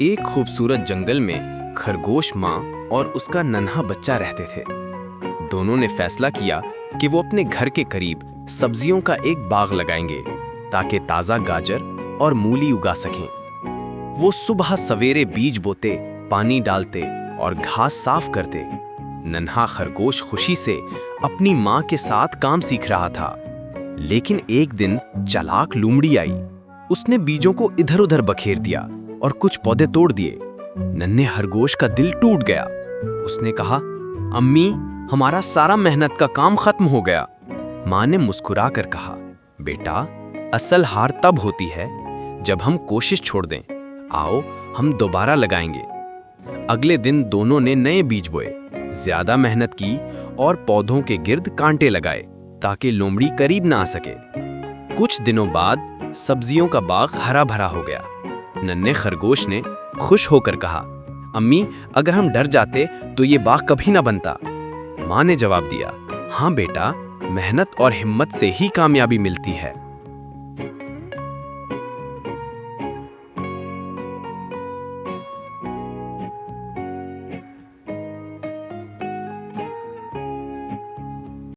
एक खूबसूरत जंगल में खरगोश माँ और उसका नन्हा बच्चा रहते थे। दोनों ने फैसला किया कि वो अपने घर के करीब सब्जियों का एक बाग लगाएंगे ताकि ताज़ा गाजर और मूली उगा सकें। वो सुबह सवेरे बीज बोते, पानी डालते और घास साफ करते। नन्हा खरगोश खुशी से अपनी माँ के साथ काम सीख रहा था। लेकिन एक दिन चालाक लोमड़ी आई। उसने बीजों को इधर-उधर बखेर दिया और कुछ पौधे तोड़ दिए। नन्हे खरगोश का दिल टूट गया। उसने कहा, अम्मी, हमारा सारा मेहनत का काम खत्म हो गया। माँ ने मुस्कुरा कर कहा, बेटा, असल हार तब होती है जब हम कोशिश छोड़ दें। आओ, हम दोबारा लगाएंगे। अगले दिन दोनों ने नए बीज बोए, ज्यादा मेहनत की और पौधों के गिर्द कांटे लगाए ताकि लोमड़ी करीब ना आ सके। कुछ दिनों बाद सब्जियों का बाग हरा भरा हो गया। नन्हे खरगोश ने खुश होकर कहा, अम्मी, अगर हम डर जाते तो ये बाग कभी ना बनता। माँ ने जवाब दिया, हाँ बेटा, मेहनत और हिम्मत से ही कामयाबी मिलती है।